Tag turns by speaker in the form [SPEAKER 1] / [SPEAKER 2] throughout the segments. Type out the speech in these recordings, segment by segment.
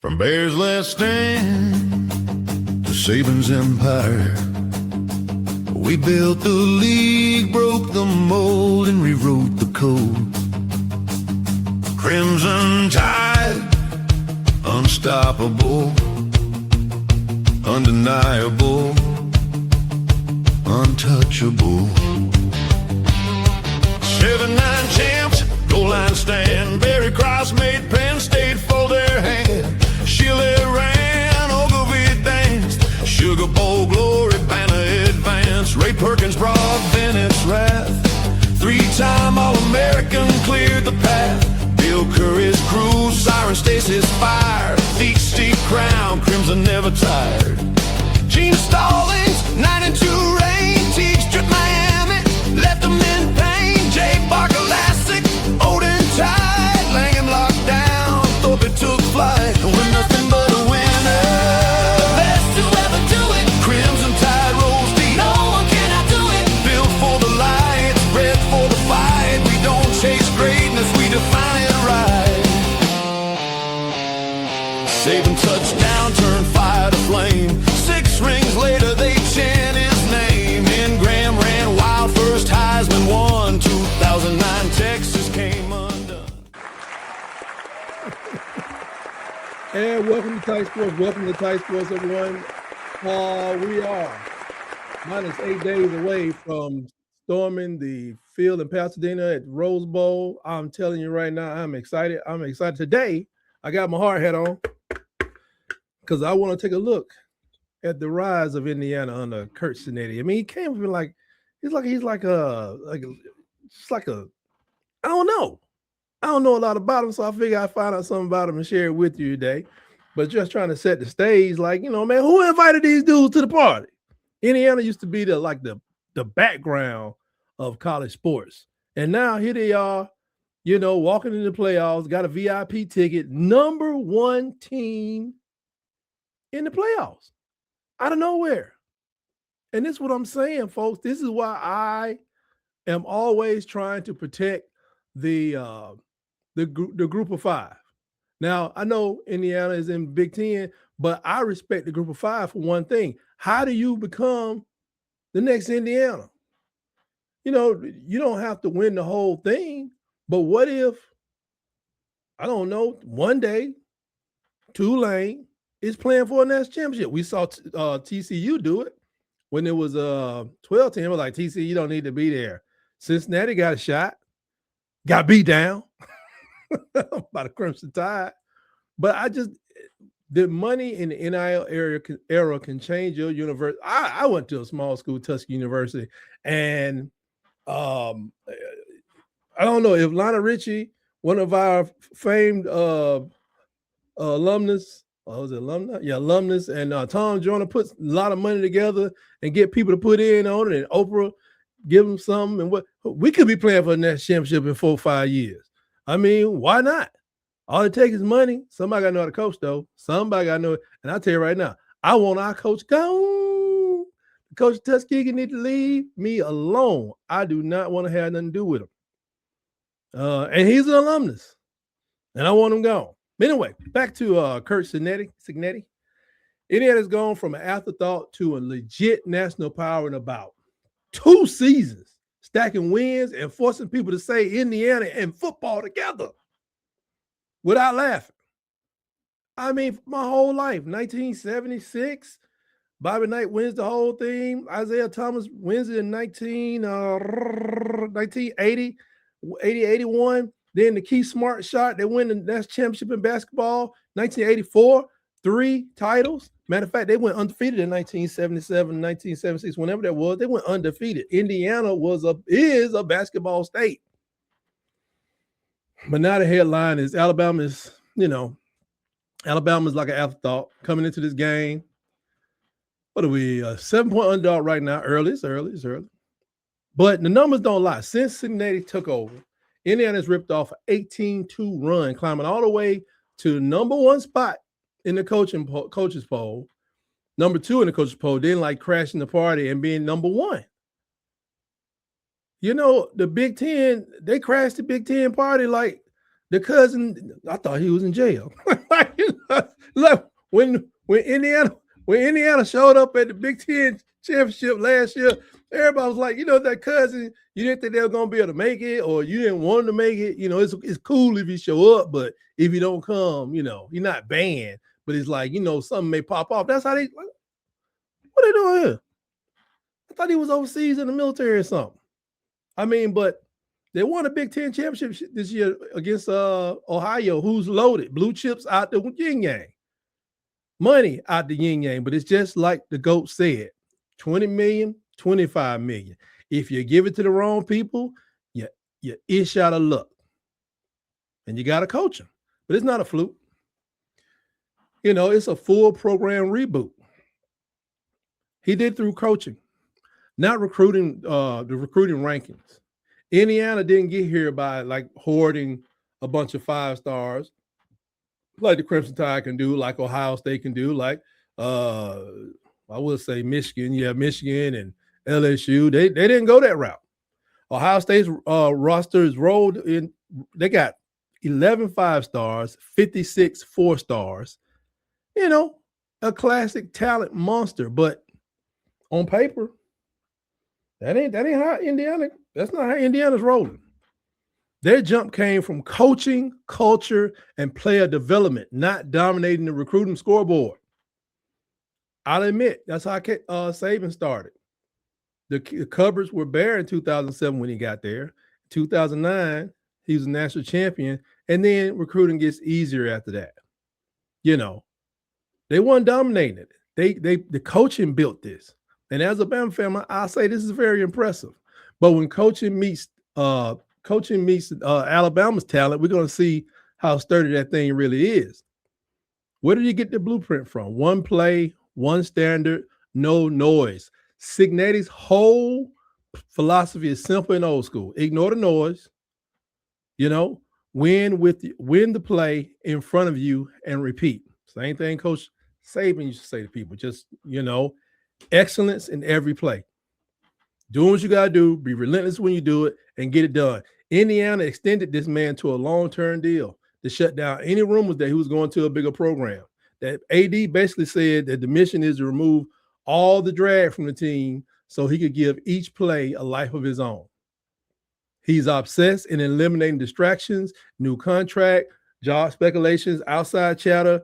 [SPEAKER 1] From Bears Last Stand to Saban's empire, we built the league, broke the mold, and rewrote the code. Crimson Tide, unstoppable, undeniable, untouchable. 7-9 champs, goal line stand, Barry Cross made Penn State fold their hand. Chile ran, Ogilvy danced, Sugar Bowl glory, banner advance. Ray Perkins brought Bennett's wrath, 3-time All-American cleared the path. Bill Curry's crew, Siren Stacy's fire, Deep Steep crown, Crimson never tired. Gene Stallings, 9-2 reign, Teague stripped Miami, left them in pain. Jay Barker Lassick, Odin Tide, Langham locked down, Thorpe took flight, and we're nothing but a winner. The best to ever do it. Crimson Tide rolls deep, no one cannot do it. Built for the lights, bred for the fight. We don't chase greatness, we define it right. Saban touchdown, turn fire to flame. 6 rings later, they chant his name. And Graham ran wild, first Heisman won. 2009, Texas came undone.
[SPEAKER 2] And welcome to Tight Sports. Welcome to Tight Sports, everyone. We are minus 8 days away from storming the field in Pasadena at Rose Bowl. I'm telling you right now, I'm excited. I'm excited. Today, I got my hard hat on because I want to take a look at the rise of Indiana under Curt Cignetti. I mean, he came from I don't know. I don't know a lot about him, so I figure I'd find out something about him and share it with you today. But just trying to set the stage, man, who invited these dudes to the party? Indiana used to be the background of college sports. And now here they are, walking in the playoffs, got a VIP ticket, number 1 team in the playoffs out of nowhere. And this is what I'm saying, folks. This is why I am always trying to protect the group of 5. Now, I know Indiana is in Big Ten, but I respect the group of 5 for one thing. How do you become the next Indiana? You don't have to win the whole thing, but what if, I don't know, one day Tulane is playing for a national championship? We saw TCU do it when it was 12 team. It was like, TCU, you don't need to be there. Cincinnati got a shot, got beat down by the Crimson Tide. But the money in the NIL era can change your university. I went to a small school, Tuskegee University, and I don't know if Lionel Richie, one of our famed alumnus, was it alumni? Yeah, alumnus, and Tom Joyner puts a lot of money together and get people to put in on it, and Oprah give them something, and what we could be playing for the next championship in 4 or 5 years. I mean, why not? All it takes is money. Somebody got to know how to coach, though. Somebody got to know it. And I'll tell you right now, I want our coach gone. The coach of Tuskegee need to leave me alone. I do not want to have nothing to do with him. And he's an alumnus, and I want him gone. Anyway, back to Curt Cignetti. Indiana's gone from an afterthought to a legit national power in about 2 seasons, stacking wins and forcing people to say Indiana and football together without laughing. I mean, my whole life, 1976, Bobby Knight wins the whole thing. Isaiah Thomas wins it in 1980, 81. Then the Key Smart shot, they win the national championship in basketball, 1984, 3 titles. Matter of fact, they went undefeated in 1977, 1976, whenever that was. They went undefeated. Indiana is a basketball state. But now the headline is Alabama's like an afterthought coming into this game. What are we? 7-point underdog right now. It's early. But the numbers don't lie. Since Cignetti took over, Indiana's ripped off an 18-2 run, climbing all the way to number 1 spot in the coaches poll, number 2 in the coaches poll, then like crashing the party and being number 1. The Big Ten, they crashed the Big Ten party like The cousin, I thought he was in jail. Like when Indiana showed up at the Big Ten championship last year, everybody was like, that cousin, you didn't think they were gonna be able to make it, or you didn't want to make it. It's cool if you show up, but if you don't come, you're not banned. But it's like, something may pop off. That's how what are they doing here? I thought he was overseas in the military or something. I mean, but they won a Big Ten championship this year against Ohio, who's loaded. Blue chips out the yin-yang. Money out the yin-yang. But it's just like the GOAT said, 20 million, 25 million. If you give it to the wrong people, you ish out of luck. And you got to coach them. But it's not a fluke. It's a full program reboot. He did through coaching, not recruiting, the recruiting rankings. Indiana didn't get here by like hoarding a bunch of 5 stars like the Crimson Tide can do, like Ohio State can do, like I would say Michigan. Yeah, Michigan and LSU. They didn't go that route. Ohio State's roster is rolled in. They got 11 5 stars, 56 4 stars. A classic talent monster, but on paper, that ain't how Indiana. That's not how Indiana's rolling. Their jump came from coaching, culture, and player development, not dominating the recruiting scoreboard. I'll admit, that's how Saban started. The cupboards were bare in 2007 when he got there. 2009, he was a national champion, and then recruiting gets easier after that. They weren't dominating it. The coaching built this. And as a Bama fan, I'll say this is very impressive. But when coaching meets Alabama's talent, we're going to see how sturdy that thing really is. Where did you get the blueprint from? One play, one standard, no noise. Cignetti's whole philosophy is simple and old school. Ignore the noise. Win the play in front of you and repeat. Same thing Coach Saban used to say to people. Just, excellence in every play. Doing what you got to do, be relentless when you do it, and get it done. Indiana extended this man to a long-term deal to shut down any rumors that he was going to a bigger program. That AD basically said that the mission is to remove all the drag from the team so he could give each play a life of his own. He's obsessed in eliminating distractions, new contract, job speculations, outside chatter,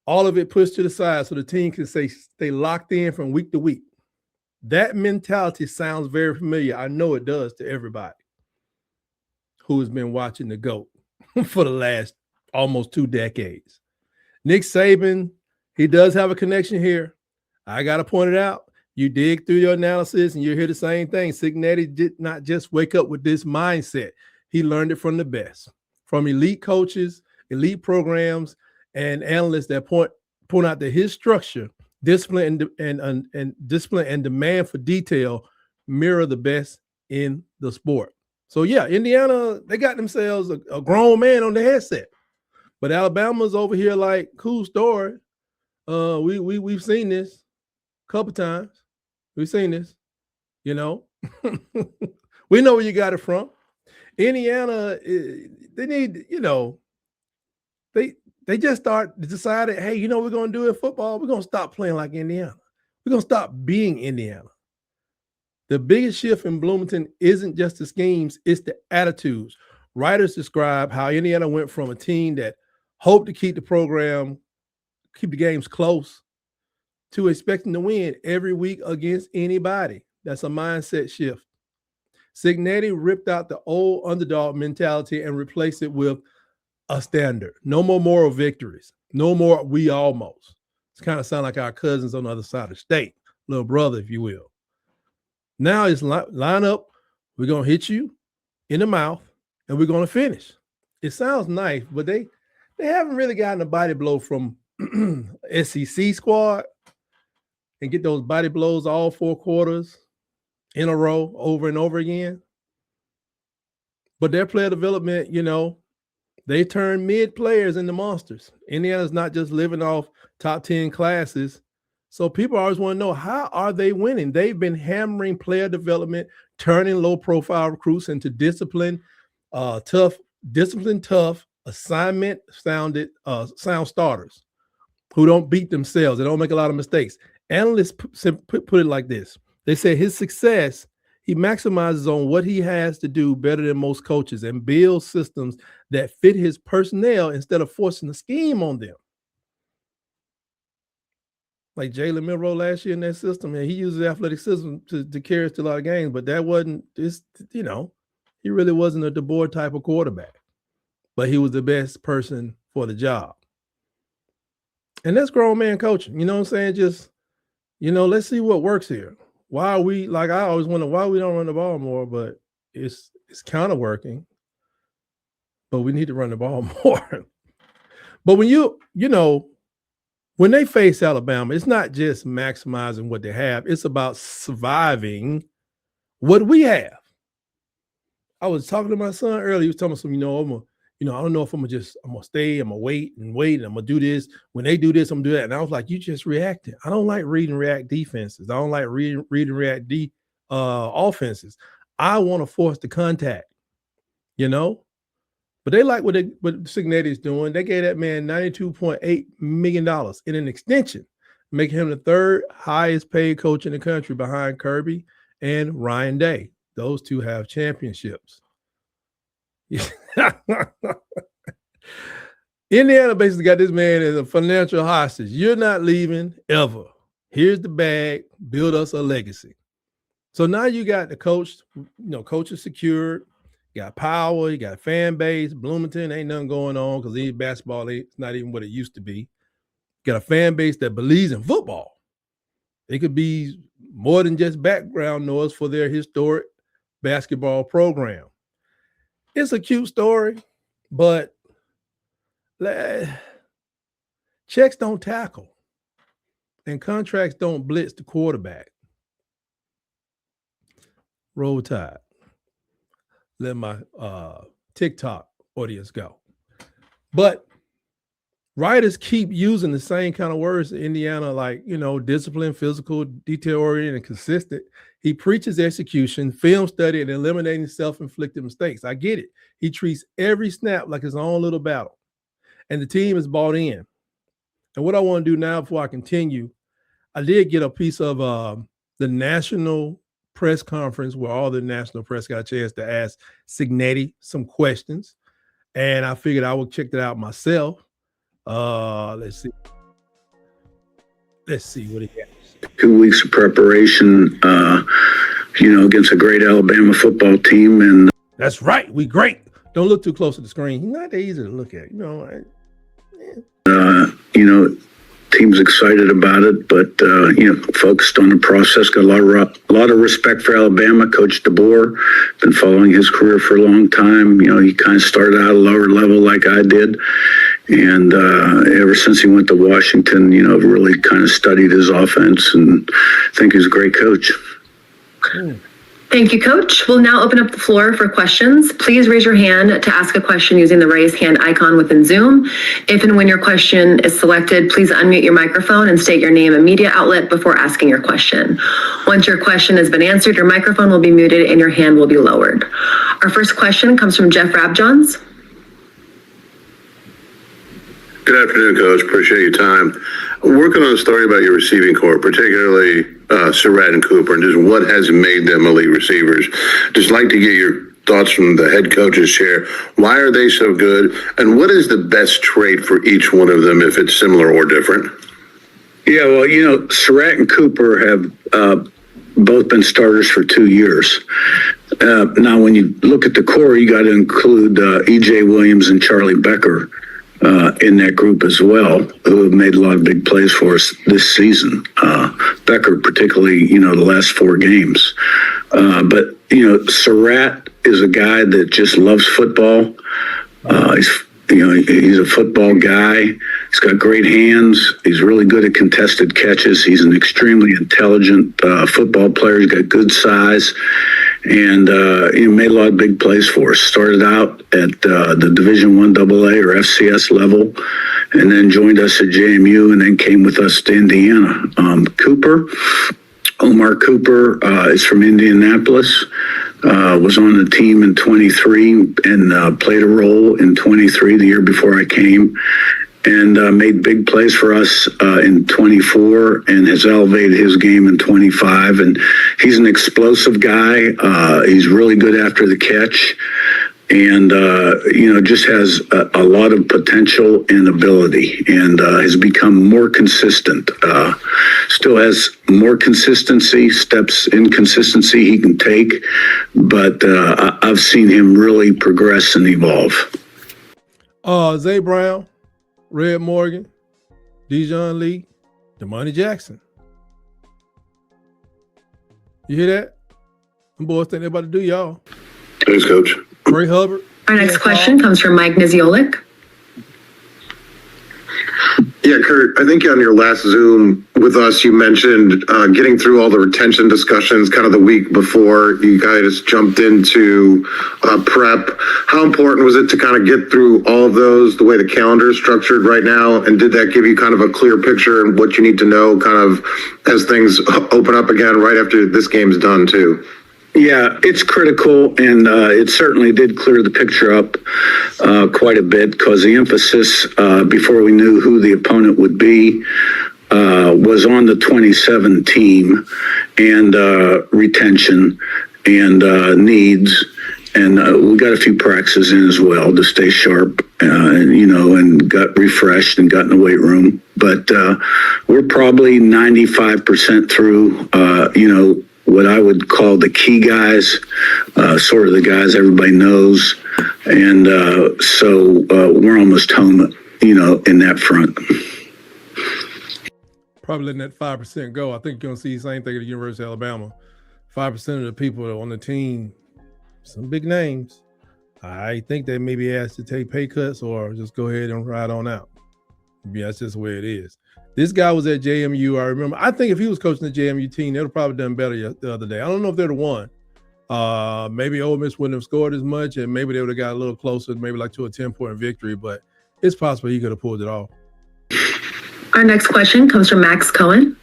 [SPEAKER 2] all of it pushed to the side so the team can stay locked in from week to week. That mentality sounds very familiar. I know it does to everybody who has been watching the GOAT for the last almost 2 decades. Nick Saban, he does have a connection here. I got to point it out. You dig through your analysis and you hear the same thing. Cignetti did not just wake up with this mindset. He learned it from the best, from elite coaches, elite programs, and analysts that point out that his structure, discipline and discipline and demand for detail mirror the best in the sport. So yeah, Indiana, they got themselves a grown man on the headset. But Alabama's over here like, cool story. We've seen this a couple times. We've seen this, We know where you got it from. Indiana, they need, they just decided, hey, we're going to do in football? We're going to stop playing like Indiana. We're going to stop being Indiana. The biggest shift in Bloomington isn't just the schemes, it's the attitudes. Writers describe how Indiana went from a team that hoped to keep the games close, to expecting to win every week against anybody. That's a mindset shift. Cignetti ripped out the old underdog mentality and replaced it with a standard. No more moral victories. No more we almost. It's kind of sound like our cousins on the other side of the state, little brother, if you will. Now it's line up. We're going to hit you in the mouth and we're going to finish. It sounds nice, but they haven't really gotten a body blow from SEC squad and get those body blows all 4 quarters in a row over and over again. But their player development, they turn mid players into monsters. Indiana's not just living off top 10 classes. So people always want to know, how are they winning? They've been hammering player development, turning low profile recruits into disciplined, tough disciplined, tough, assignment sound starters who don't beat themselves. They don't make a lot of mistakes. Analysts put it like this. They say his success, he maximizes on what he has to do better than most coaches and builds systems that fit his personnel instead of forcing a scheme on them. Like Jalen Milroe last year in that system, and he uses athleticism to carry us to a lot of games, but that wasn't just, he really wasn't a DeBoer type of quarterback, but he was the best person for the job. And that's grown man coaching. You know what I'm saying? Just, let's see what works here. Why are we, like, I always wonder why we don't run the ball more, but it's kind of working, but we need to run the ball more. But when when they face Alabama, it's not just maximizing what they have. It's about surviving what we have. I was talking to my son earlier. He was telling me some, I don't know if I'm going to stay, I'm going to wait, and I'm going to do this. When they do this, I'm going to do that. And I was like, you just reacted. I don't like read and react defenses. I don't like read and react offenses. I want to force the contact, But they like what Cignetti is doing. They gave that man $92.8 million in an extension, making him the third highest paid coach in the country behind Kirby and Ryan Day. Those two have championships. Indiana basically got this man as a financial hostage. You're not leaving ever. Here's the bag. Build us a legacy. So now you got the coach, coach is secured. You got power, you got a fan base. Bloomington ain't nothing going on because basketball it's not even what it used to be. Got a fan base that believes in football. It could be more than just background noise for their historic basketball program. It's a cute story, but checks don't tackle and contracts don't blitz the quarterback. Roll Tide. Let my TikTok audience go. But writers keep using the same kind of words in Indiana, like, discipline, physical, detail-oriented, and consistent. He preaches execution, film study, and eliminating self-inflicted mistakes. I get it. He treats every snap like his own little battle. And the team is bought in. And what I want to do now before I continue, I did get a piece of the national press conference where all the national press got a chance to ask Cignetti some questions. And I figured I would check that out myself. Let's see what he has.
[SPEAKER 3] 2 weeks of preparation, against a great Alabama football team. And
[SPEAKER 2] that's right. We great. Don't look too close to the screen. He's not that easy to look at,
[SPEAKER 3] team's excited about it, but focused on the process. Got a lot of respect for Alabama. Coach DeBoer, been following his career for a long time. He kind of started out at a lower level like I did, and ever since he went to Washington, I've really kind of studied his offense, and I think he's a great coach.
[SPEAKER 4] Thank you, Coach. We'll now open up the floor for questions. Please raise your hand to ask a question using the raise hand icon within Zoom. If and when your question is selected, please unmute your microphone and state your name and media outlet before asking your question. Once your question has been answered, your microphone will be muted and your hand will be lowered. Our first question comes from Jeff Rabjohns.
[SPEAKER 5] Good afternoon, Coach. Appreciate your time. I'm working on a story about your receiving corps, particularly Surratt and Cooper, and just what has made them elite receivers. Just like to get your thoughts from the head coach's chair. Why are they so good? And what is the best trait for each one of them, if it's similar or different?
[SPEAKER 3] Yeah, well, Surratt and Cooper have both been starters for 2 years. Now, when you look at the core, you got to include E.J. Williams and Charlie Becker in that group as well, who have made a lot of big plays for us this season. Becker, particularly, the last 4 games. But Surratt is a guy that just loves football. He's a football guy. He's got great hands. He's really good at contested catches. He's an extremely intelligent football player. He's got good size. And he made a lot of big plays for us. Started out at the Division I AA or FCS level, and then joined us at JMU, and then came with us to Indiana. Omar Cooper is from Indianapolis. Was on the team in 23 and played a role in 23, the year before I came, and made big plays for us in 24 and has elevated his game in 25. And he's an explosive guy. He's really good after the catch. And, just has a lot of potential and ability, and has become more consistent. Still has more steps in consistency he can take, but I've seen him really progress and evolve.
[SPEAKER 2] Zay Brown, Red Morgan, Dijon Lee, Damani Jackson. You hear that? Them boys think they're about to do y'all.
[SPEAKER 5] Thanks, Coach.
[SPEAKER 2] Ray Hubbard.
[SPEAKER 4] Our next question comes from Mike Niziolik.
[SPEAKER 6] Yeah, Curt, I think on your last Zoom with us, you mentioned getting through all the retention discussions kind of the week before you guys jumped into prep. How important was it to kind of get through all of those, the way the calendar is structured right now? And did that give you kind of a clear picture and what you need to know kind of as things open up again right after this game's done too?
[SPEAKER 3] Yeah, it's critical, and it certainly did clear the picture up quite a bit, because the emphasis before we knew who the opponent would be was on the 27 team and retention and needs. And we got a few practices in as well to stay sharp, and got refreshed and got in the weight room. But we're probably 95% through, what I would call the key guys, sort of the guys everybody knows. And so we're almost home, in that front.
[SPEAKER 2] Probably letting that 5% go. I think you're going to see the same thing at the University of Alabama. 5% of the people on the team, some big names, I think they may be asked to take pay cuts or just go ahead and ride on out. Yeah, that's just the way it is. This guy was at JMU. I remember. I think if he was coaching the JMU team, they'd have probably done better the other day. I don't know if they'd have won. Maybe Ole Miss wouldn't have scored as much, and maybe they would have got a little closer, maybe like to a 10-point victory. But it's possible he could have pulled it off.
[SPEAKER 4] Our next question comes from Max Cohen.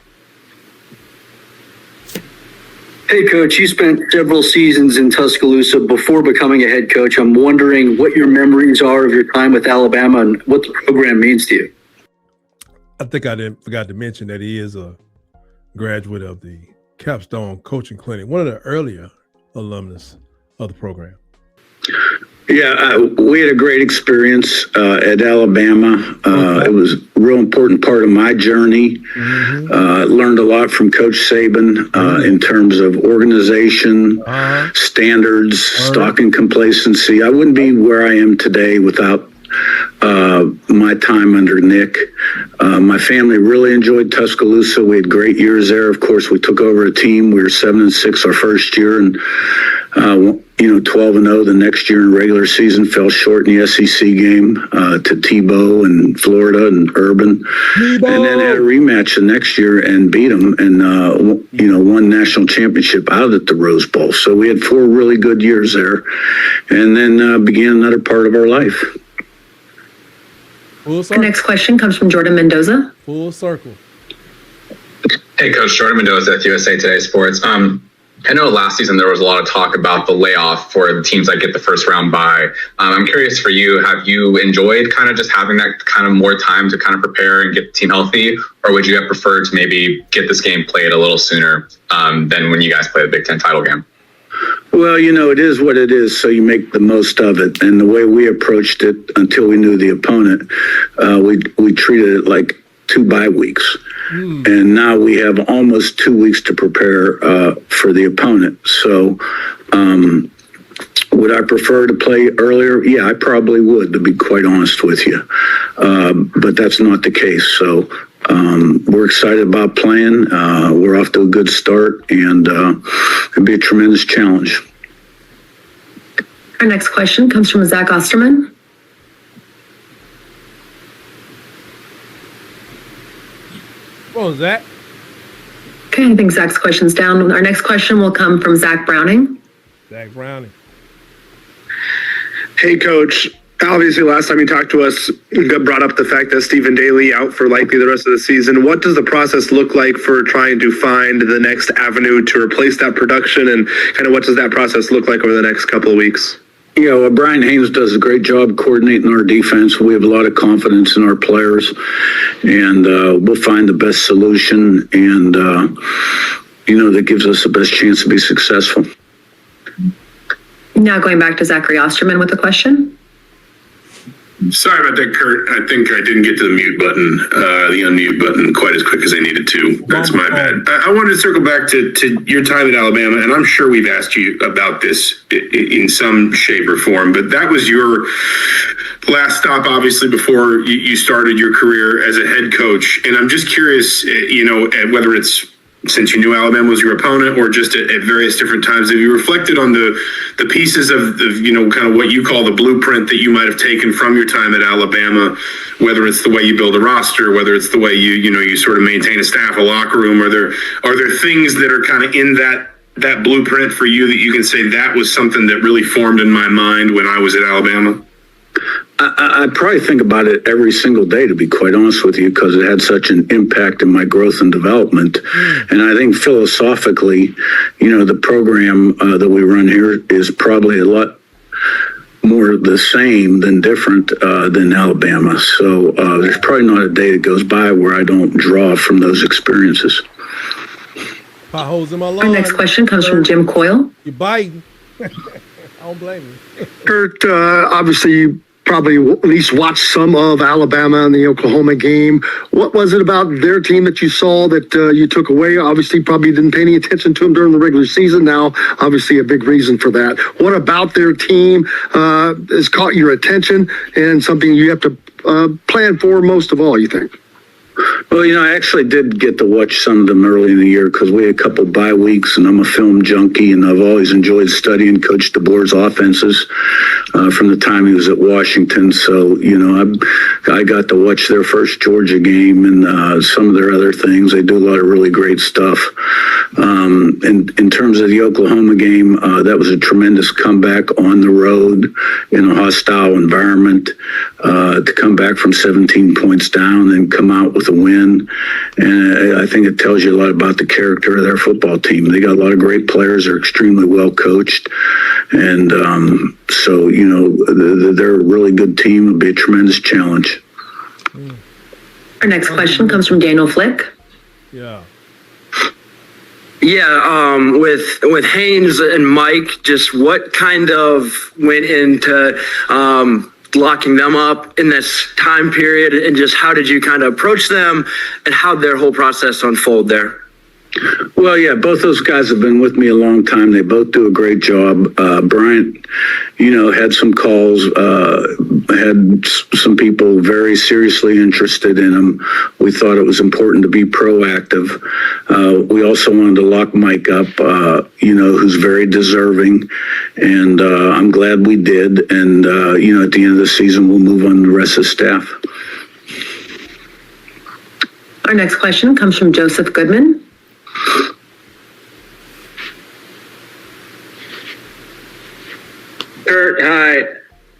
[SPEAKER 7] Hey, Coach, you spent several seasons in Tuscaloosa before becoming a head coach. I'm wondering what your memories are of your time with Alabama and what the program means to you.
[SPEAKER 2] I think I forgot to mention that he is a graduate of the Capstone Coaching Clinic, one of the earlier alumnus of the program.
[SPEAKER 3] Yeah, we had a great experience at Alabama. It was a real important part of my journey. Learned a lot from Coach Saban in terms of organization, standards, stock and complacency. I wouldn't be where I am today without my time under Nick. My family really enjoyed Tuscaloosa. We had great years there. Of course, we took over a team. We were 7-6 our first year, and 12-0 the next year in regular season. Fell short in the SEC game to Tebow and Florida and Urban, and then had a rematch the next year and beat them, and won national championship out at the Rose Bowl. So we had 4 really good years there, and then began another part of our life.
[SPEAKER 4] The next question comes from Jordan Mendoza.
[SPEAKER 2] Full circle.
[SPEAKER 8] Hey, Coach, Jordan Mendoza at USA Today Sports. I know last season there was a lot of talk about the layoff for the teams that get the first round bye. I'm curious for you, have you enjoyed kind of just having that kind of more time to kind of prepare and get the team healthy? Or would you have preferred to maybe get this game played a little sooner than when you guys play the Big Ten title game?
[SPEAKER 3] Well, it is what it is, so you make the most of it. And the way we approached it until we knew the opponent, we treated it like 2 bye weeks. And now we have almost 2 weeks to prepare for the opponent. So would I prefer to play earlier? Yeah, I probably would, to be quite honest with you. But that's not the case. So we're excited about playing. We're off to a good start, and it'll be a tremendous challenge.
[SPEAKER 4] Our next question comes from Zach Osterman.
[SPEAKER 2] What was that?
[SPEAKER 4] Okay, I think Zach's question's down. Our next question will come from Zach Browning.
[SPEAKER 2] Zach Browning.
[SPEAKER 6] Hey, Coach.
[SPEAKER 9] Obviously, last time you talked to us, you brought up the fact that Stephen Daly out for likely the rest of the season. What does the process look like for trying to find the next avenue to replace that production, and kind of what does that process look like over the next couple of weeks?
[SPEAKER 3] Yeah, well, Brian Haynes does a great job coordinating our defense. We have a lot of confidence in our players, and we'll find the best solution, and, that gives us the best chance to be successful.
[SPEAKER 4] Now going back to Zachary Osterman with a question.
[SPEAKER 5] Sorry about that, Curt. I think I didn't get to the mute button, the unmute button quite as quick as I needed to. That's my bad. I wanted to circle back to your time at Alabama, and I'm sure we've asked you about this in some shape or form, but that was your last stop, obviously, before you started your career as a head coach. And I'm just curious, whether it's since you knew Alabama was your opponent or just at various different times, have you reflected on the pieces of kind of what you call the blueprint that you might have taken from your time at Alabama, whether it's the way you build a roster, whether it's the way you sort of maintain a staff, a locker room? Are there things that are kind of in that blueprint for you that you can say that was something that really formed in my mind when I was at Alabama?
[SPEAKER 3] I probably think about it every single day, to be quite honest with you, because it had such an impact in my growth and development. And I think philosophically, the program that we run here is probably a lot more the same than different than Alabama. So there's probably not a day that goes by where I don't draw from those experiences.
[SPEAKER 2] Potholes in my lawn.
[SPEAKER 4] Our next question comes from Jim Coyle.
[SPEAKER 2] You biting. I don't blame you.
[SPEAKER 10] Curt, obviously you probably at least watched some of Alabama and the Oklahoma game. What was it about their team that you saw that you took away? Obviously, probably didn't pay any attention to them during the regular season. Now, obviously, a big reason for that. What about their team has caught your attention and something you have to plan for most of all, you think?
[SPEAKER 3] Well, I actually did get to watch some of them early in the year because we had a couple bye weeks, and I'm a film junkie, and I've always enjoyed studying Coach DeBoer's offenses from the time he was at Washington. So, I got to watch their first Georgia game and some of their other things. They do a lot of really great stuff. In terms of the Oklahoma game, that was a tremendous comeback on the road in a hostile environment to come back from 17 points down and come out with a win. And I think it tells you a lot about the character of their football team. They got a lot of great players. They're extremely well coached. And so, they're a really good team. It'll be a tremendous challenge.
[SPEAKER 4] Our next question comes from Daniel Flick.
[SPEAKER 2] Yeah.
[SPEAKER 11] Yeah, with Haynes and Mike, just what kind of went into locking them up in this time period, and just how did you kind of approach them, and how did their whole process unfold there?
[SPEAKER 3] Well, yeah, both those guys have been with me a long time. They both do a great job. Bryant, had some calls, had some people very seriously interested in him. We thought it was important to be proactive. We also wanted to lock Mike up, who's very deserving. And I'm glad we did. And, at the end of the season, we'll move on to the rest of the staff.
[SPEAKER 4] Our next question comes from Joseph Goodman.
[SPEAKER 12] Curt, hi.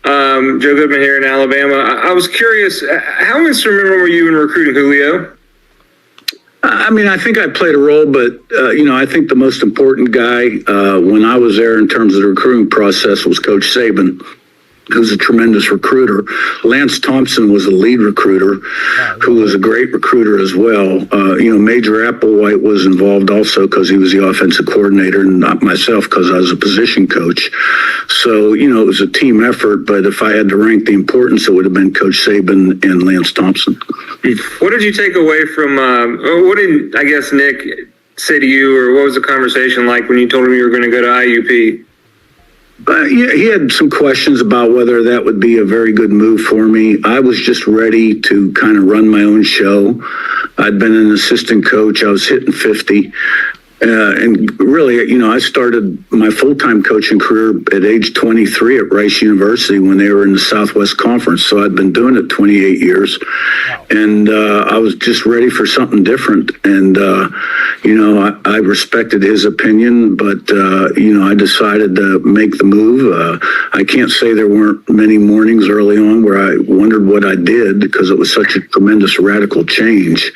[SPEAKER 12] Joe Goodman here in Alabama. I was curious, how instrumental were you in recruiting Julio?
[SPEAKER 3] I think I played a role, but, I think the most important guy when I was there in terms of the recruiting process was Coach Saban, who's a tremendous recruiter. Lance Thompson was a lead recruiter who was a great recruiter as well. Major Applewhite was involved also because he was the offensive coordinator, and not myself because I was a position coach. So, it was a team effort, but if I had to rank the importance, it would have been Coach Saban and Lance Thompson.
[SPEAKER 12] What did you take away from, what did, Nick say to you, or what was the conversation like when you told him you were going to go to IUP?
[SPEAKER 3] He had some questions about whether that would be a very good move for me. I was just ready to kind of run my own show. I'd been an assistant coach. I was hitting 50. And really, I started my full-time coaching career at age 23 at Rice University when they were in the Southwest Conference. So I'd been doing it 28 years. Wow. And I was just ready for something different. And, I respected his opinion, but, I decided to make the move. I can't say there weren't many mornings early on where I wondered what I did because it was such a tremendous radical change.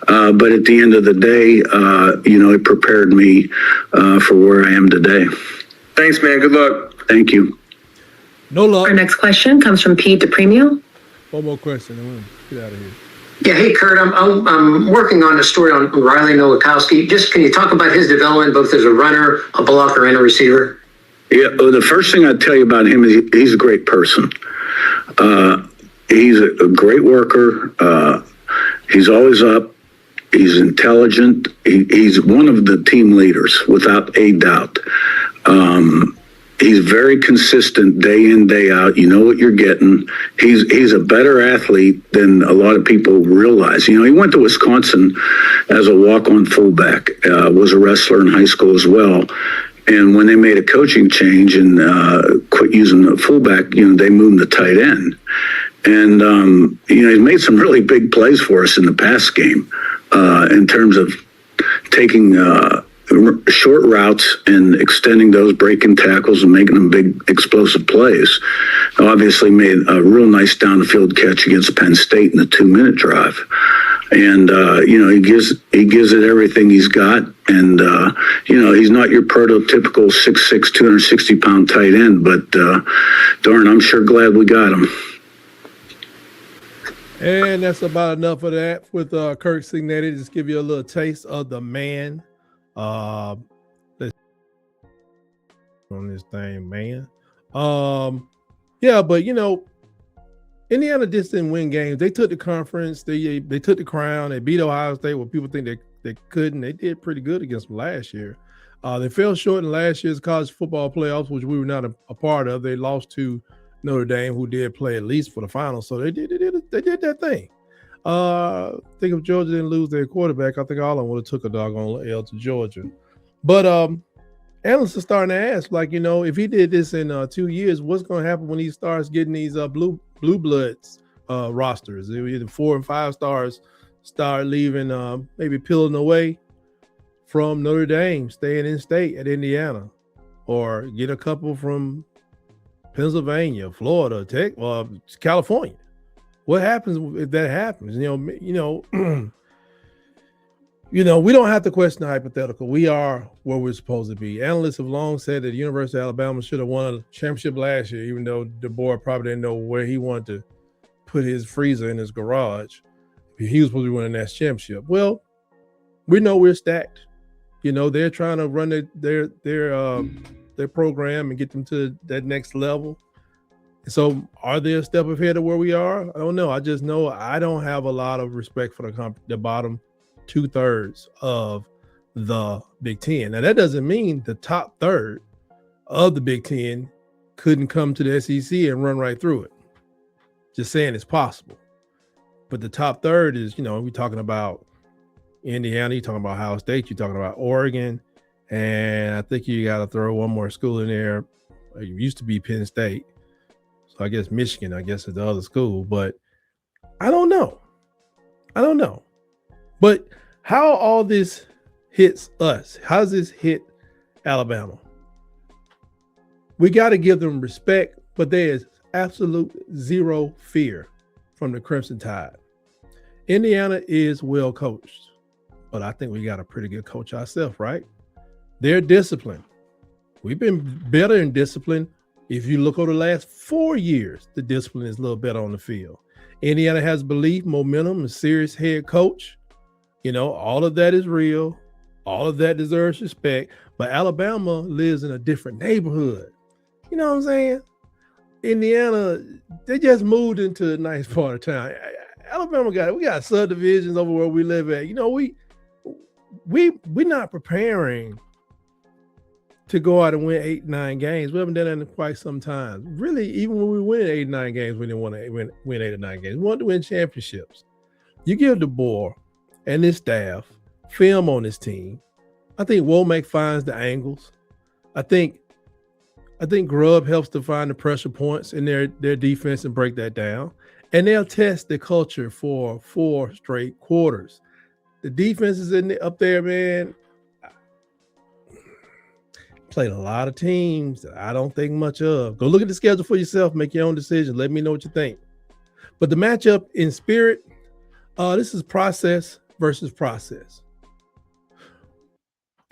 [SPEAKER 3] But at the end of the day, it prepared me for where I am today.
[SPEAKER 12] Thanks, man. Good luck.
[SPEAKER 3] Thank you.
[SPEAKER 2] No luck.
[SPEAKER 4] Our next question comes from Pete DePremio.
[SPEAKER 2] One more question, and we'll get out of here.
[SPEAKER 13] Yeah, hey Curt, I'm working on a story on Riley Nowakowski. Just can you talk about his development both as a runner, a blocker, and a receiver?
[SPEAKER 3] Yeah, well, the first thing I'd tell you about him is he's a great person. He's a great worker. He's always up. He's intelligent. He's one of the team leaders, without a doubt. He's very consistent day in, day out. You know what you're getting. He's a better athlete than a lot of people realize. He went to Wisconsin as a walk-on fullback, was a wrestler in high school as well. And when they made a coaching change and quit using the fullback, they moved him to tight end. And, he's made some really big plays for us in the pass game in terms of taking short routes and extending those, breaking tackles and making them big explosive plays. Obviously made a real nice down the field catch against Penn State in the 2-minute drive. And, he gives it everything he's got. And, he's not your prototypical 6'6", 260-pound tight end, but darn, I'm sure glad we got him.
[SPEAKER 2] And that's about enough of that with Curt Cignetti. Just give you a little taste of the man. Let's on this thing, man. Yeah, but Indiana just didn't win games. They took the conference. They took the crown. They beat Ohio State where people think they couldn't. They did pretty good against them last year. They fell short in last year's college football playoffs, which we were not a part of. They lost to Notre Dame, who did play at least for the finals. So they did that thing. I think if Georgia didn't lose their quarterback, I think all of them would have took a doggone L to Georgia. But analysts are starting to ask, if he did this in 2 years, what's going to happen when he starts getting these blue bloods rosters? Either 4 and 5 stars start leaving, maybe peeling away from Notre Dame, staying in state at Indiana, or get a couple from Pennsylvania, Florida, California. What happens if that happens? We don't have to question the hypothetical. We are where we're supposed to be. Analysts have long said that the University of Alabama should have won a championship last year, even though the board probably didn't know where he wanted to put his freezer in his garage. He was supposed to be winning that championship. Well, we know we're stacked. They're trying to run their program and get them to that next level. So are they a step ahead of where we are? I don't know. I just know I don't have a lot of respect for the bottom 2/3 of the Big Ten. Now, that doesn't mean the top third of the Big Ten couldn't come to the SEC and run right through it. Just saying it's possible. But the top third is, we're talking about Indiana, you're talking about Ohio State, you're talking about Oregon, and I think you got to throw one more school in there. It used to be Penn State. So I guess Michigan, is the other school, but I don't know. But how all this hits us, how does this hit Alabama? We got to give them respect, but there is absolute zero fear from the Crimson Tide. Indiana is well coached, but I think we got a pretty good coach ourselves, right? They're disciplined. We've been better in discipline. If you look over the last 4 years, the discipline is a little better on the field. Indiana has belief, momentum, a serious head coach. All of that is real. All of that deserves respect. But Alabama lives in a different neighborhood. You know what I'm saying? Indiana, they just moved into a nice part of town. Alabama we got subdivisions over where we live at. We're not preparing to go out and win 8-9 games. We haven't done that in quite some time. Really, even when we win 8-9 games, we didn't want to win 8 or 9 games. We wanted to win championships. You give DeBoer and his staff film on this team. I think Womack finds the angles. I think Grubb helps to find the pressure points in their defense and break that down. And they'll test the culture for 4 straight quarters. The defense is up there, man. Played a lot of teams that I don't think much of. Go look at the schedule for yourself. Make your own decision. Let me know what you think. But the matchup in spirit, this is process versus process.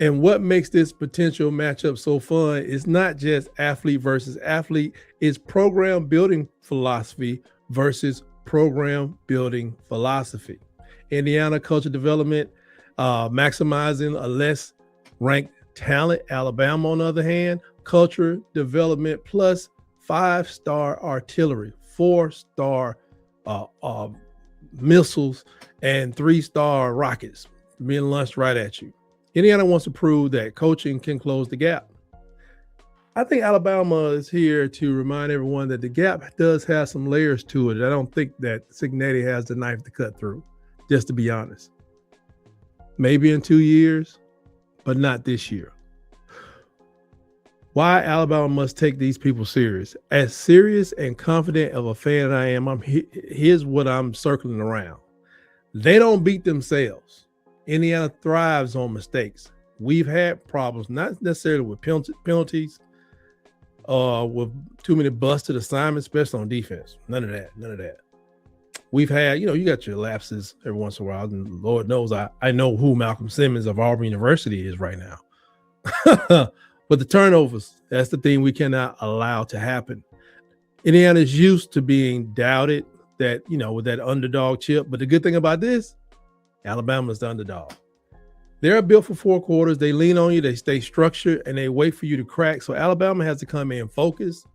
[SPEAKER 2] And what makes this potential matchup so fun is not just athlete versus athlete, it's program building philosophy versus program building philosophy. Indiana culture development, maximizing a less ranked talent. Alabama, on the other hand, culture development plus 5-star artillery, 4-star missiles, and 3-star rockets being launched right at you. Indiana wants to prove that coaching can close the gap. I think Alabama is here to remind everyone that the gap does have some layers to it. I don't think that Cignetti has the knife to cut through, just to be honest. Maybe in 2 years, but not this year. Why Alabama must take these people serious. As serious and confident of a fan I am, here's what I'm circling around. They don't beat themselves. Indiana thrives on mistakes. We've had problems, not necessarily with penalties, with too many busted assignments, especially on defense. None of that. We've had, you got your lapses every once in a while, and Lord knows I know who Malcolm Simmons of Auburn University is right now. But the turnovers, that's the thing we cannot allow to happen. Indiana's used to being doubted, that, with that underdog chip. But the good thing about this, Alabama's the underdog. They're built for 4 quarters. They lean on you. They stay structured, and they wait for you to crack. So Alabama has to come in focused,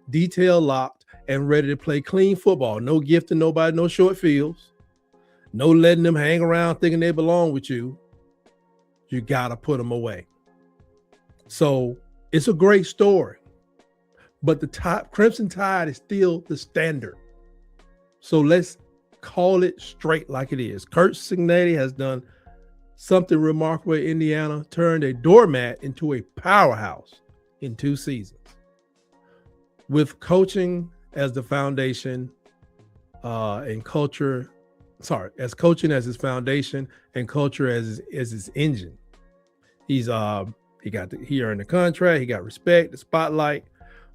[SPEAKER 2] detail locked, and ready to play clean football. No gifting nobody, no short fields. No letting them hang around thinking they belong with you. You got to put them away. So it's a great story. But the Crimson Tide is still the standard. So let's call it straight like it is. Curt Cignetti has done something remarkable at Indiana, turned a doormat into a powerhouse in 2 seasons. With coaching as the foundation and culture, as coaching as his foundation and culture as his engine. He earned the contract, he got respect, the spotlight.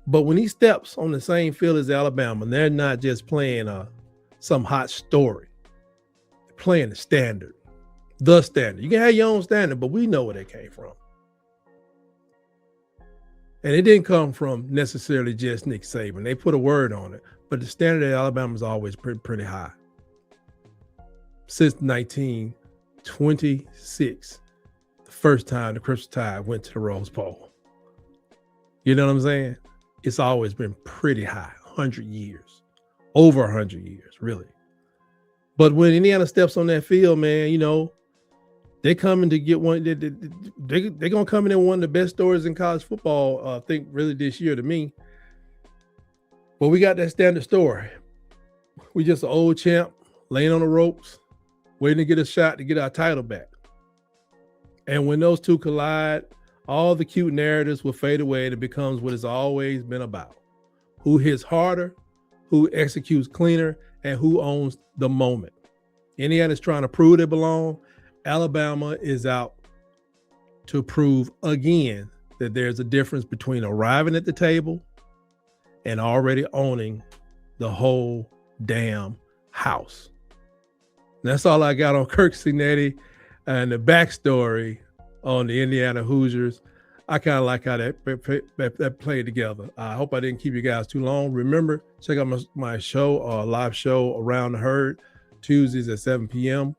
[SPEAKER 2] But when he steps on the same field as Alabama, they're not just playing some hot story. They're playing the standard. The standard. You can have your own standard, but we know where they came from. And it didn't come from necessarily just Nick Saban. They put a word on it, but the standard at Alabama is always pretty high. Since 1926, the first time the Crimson Tide went to the Rose Bowl. You know what I'm saying? It's always been pretty high, 100 years, over 100 years, really. But when Indiana steps on that field, man, they're coming to get one. They're going to come in one of the best stories in college football, I think, really this year to me. But we got that standard story. We just an old champ laying on the ropes, waiting to get a shot to get our title back. And when those two collide, all the cute narratives will fade away and it becomes what it's always been about. Who hits harder, who executes cleaner, and who owns the moment. Indiana's trying to prove they belong. Alabama is out to prove again that there's a difference between arriving at the table and already owning the whole damn house. And that's all I got on Curt Cignetti and the backstory on the Indiana Hoosiers. I kind of like how that played together. I hope I didn't keep you guys too long. Remember, check out my show, live show Around the Herd, Tuesdays at 7 p.m.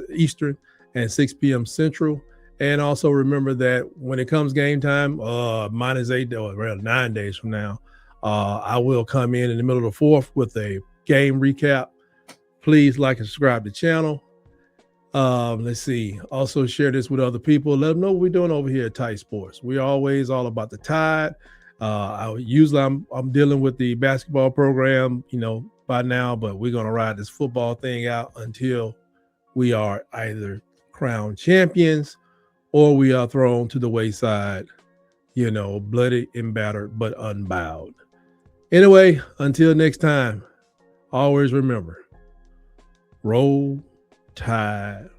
[SPEAKER 2] Eastern and 6 p.m. Central. And also remember that when it comes game time, minus 8 or around 9 days from now, I will come in the middle of the 4th with a game recap. Please like and subscribe to the channel. Let's see. Also share this with other people. Let them know what we're doing over here at Tight Sports. We're always all about the Tide. I'm dealing with the basketball program, by now, but we're gonna ride this football thing out until we are either crowned champions, or we are thrown to the wayside, bloody and battered, but unbowed. Anyway, until next time, always remember, roll tide.